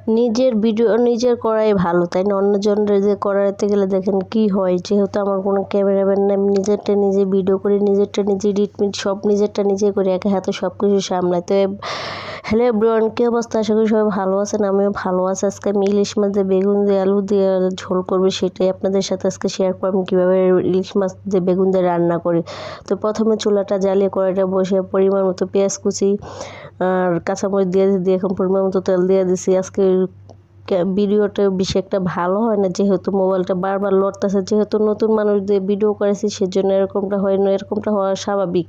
নিজের ভিডিও নিজের করাই ভালো, তাই না? অন্যজনের যে করাতে গেলে দেখেন কি হয়, যেহেতু আমার কোনো ক্যামেরাম্যান নেই, আমি নিজেরটা নিজে ভিডিও করি, নিজেরটা নিজে এডিট সব নিজেরটা নিজে করি, একা হাতে সব কিছু সামলাই। তো হ্যালো এভরিওয়ান, কী অবস্থা? আশা করি সবাই ভালো আছেন, আমিও ভালো আছি। আজকে আমি ইলিশ মাছ দিয়ে বেগুন দিয়ে আলু দিয়ে ঝোল করবো, সেটাই আপনাদের সাথে আজকে শেয়ার করবো কীভাবে ইলিশ মাছ দিয়ে বেগুন দিয়ে রান্না করি। তো প্রথমে চুলাটা জ্বালিয়ে কড়াইটা বসে পরিমাণ মতো পেঁয়াজ কুচি আর কাঁচামরিচ দিয়ে এখন পরিমাণ মতো তেল দিয়ে দিছি। আজকে ভিডিওটা বেশি একটা ভালো হয় না, যেহেতু মোবাইলটা বারবার লড়তেছে, যেহেতু নতুন মানুষ দিয়ে ভিডিও করেছি সেজন্য এরকমটা হয় না, এরকমটা হওয়া স্বাভাবিক।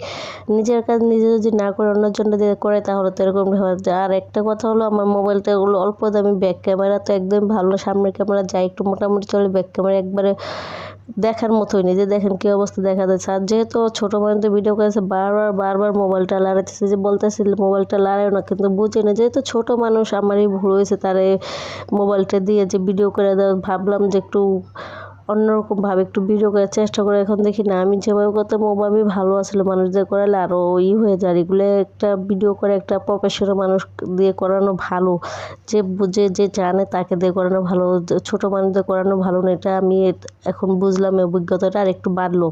নিজের কাজ নিজে যদি না করে অন্যজনটা দিয়ে করে তাহলে তো এরকমটা হয়। আর একটা কথা হলো, আমার মোবাইলটা অল্প দামি, ব্যাক ক্যামেরা তো একদম ভালো, সামনের ক্যামেরা যাই একটু মোটামুটি চলে, ব্যাক ক্যামেরা একবারে দেখার মতোই নিজে দেখেন কী অবস্থা দেখা যাচ্ছে। আর যেহেতু ছোটো মানুষদের ভিডিও করেছে বারবার মোবাইলটা লাড়াতেছে, যে বলতেছিল মোবাইলটা লাড়াও না, কিন্তু বুঝে না, যেহেতু ছোটো মানুষ আমারই ভুল হয়েছে, তারে মোবাইলটা দিয়ে যে ভিডিও করে দেওয়া, ভাবলাম যে একটু অন্যরকমভাবে একটু ভিডিও করার চেষ্টা করে। এখন দেখি না, আমি যেভাবে করতাম ওভাবেই ভালো আসলে, মানুষদের করালে আরও হয়ে যায়। এগুলো একটা ভিডিও করে একটা প্রফেশনাল মানুষ দিয়ে করানো ভালো, যে বুঝে যে জানে তাকে দিয়ে করানো ভালো, ছোটো মানুষদের করানো ভালো না। এটা আমি এখন বুঝলাম, অভিজ্ঞতাটা আর একটু বাড়লো।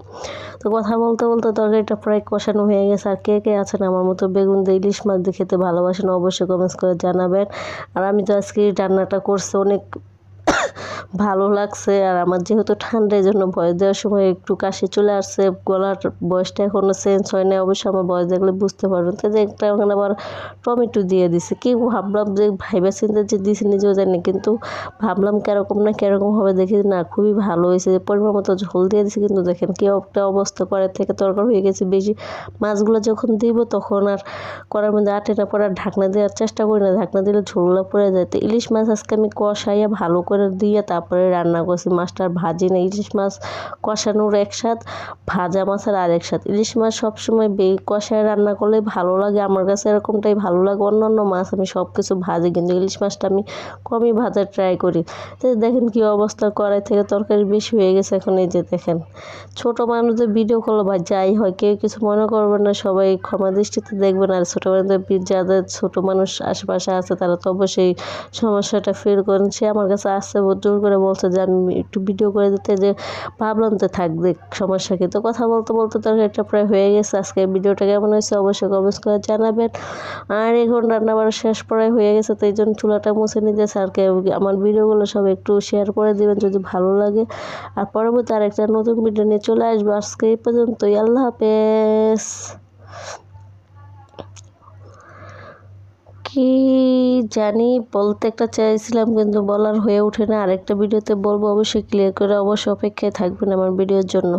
তো কথা বলতে বলতে তরকারিটা প্রায় কষানো হয়ে গেছে। আর কে কে আছেন আমার মতো বেগুন দিয়ে ইলিশ মাছ দিয়ে খেতে ভালোবাসেন অবশ্যই কমেন্টস করে জানাবেন। আর আমি তো আজকে রান্নাটা করছি, অনেক ভালো লাগছে। আর আমার যেহেতু ঠান্ডা, এই জন্য ভয়েস দেওয়ার সময় একটু কাশি চলে আসছে, গলার বয়সটা এখনও চেঞ্জ হয় না। অবশ্যই আমার ভয়েস দেখলে বুঝতে পারবেন। তো যে একটা ওখানে আবার টমেটো দিয়ে দিছি, কি ভাবলাম যে ভাইবা চিন্তা যে দিছি নিজেও জানি, কিন্তু ভাবলাম কীরকম না কীরকম হবে, দেখি না খুবই ভালো হয়েছে। পরিমাণ মতো ঝোল দিয়ে দিছি, কিন্তু দেখেন কী একটা অবস্থা, কড়াই থেকে তরকারি হয়ে গেছে বেশি। মাছগুলো যখন দিব তখন আর কড়ার মধ্যে আটে না পড়ে ঢাকনা দেওয়ার চেষ্টা করি না, ঢাকনা দিলে ঝোলগুলো পড়ে যায়। তো ইলিশ মাছ আজকে আমি কষাইয়া ভালো করে দিয়ে তারপরে রান্না করছি। মাছটা ভাজি না, ইলিশ মাছ কষানোর একসাথ, ভাজা মাছের আর একসাথ। ইলিশ মাছ সবসময় কষায় রান্না করলে ভালো লাগে, আমার কাছে এরকমটাই ভালো লাগে। অন্যান্য মাছ আমি সব কিছু ভাজি, কিন্তু ইলিশ মাছটা আমি কমই ভাজার ট্রাই করি। তো দেখেন কী অবস্থা, কড়াই থেকে তরকারি বেশি হয়ে গেছে। এখন এই যে দেখেন, ছোটো মানুষদের ভিডিও করলো বা যাই হয়, কেউ কিছু মনে করবেন না, সবাই ক্ষমা দৃষ্টিতে দেখবেন। আর ছোটো মানুষদের যাদের ছোটো মানুষ আশেপাশে আছে তারা তো অবশ্যই সমস্যাটা ফিল করেন। সে আমার কাছে আসছে, জোর করে বলছে যে আমি একটু ভিডিও করে দিতে, যে ভাবলাম তো থাকবে সমস্যা কি। তো কথা বলতে বলতে তরকারিটা প্রায় হয়ে গেছে। আজকে ভিডিওটা কেমন হয়েছে অবশ্যই কমেন্টস করে জানাবেন। আর এখন রান্নাবাড়া শেষ প্রায় হয়ে গেছে, তো এই জন্য চুলাটা মুছে নিতেছে। আর আমার ভিডিওগুলো সব একটু শেয়ার করে দেবেন যদি ভালো লাগে। আর পরবর্তী আরেকটা নতুন ভিডিও নিয়ে চলে আসবো। আজকে এই পর্যন্তই, আল্লাহ হাফেজ। কি জানি বলতে একটা চাইছিলাম, কিন্তু বলার হয়ে ওঠে না। আরেকটা ভিডিওতে বলবো, অবশ্যই ক্লিয়ার করে, অবশ্যই অপেক্ষায় থাকবেন আমার ভিডিওর জন্য।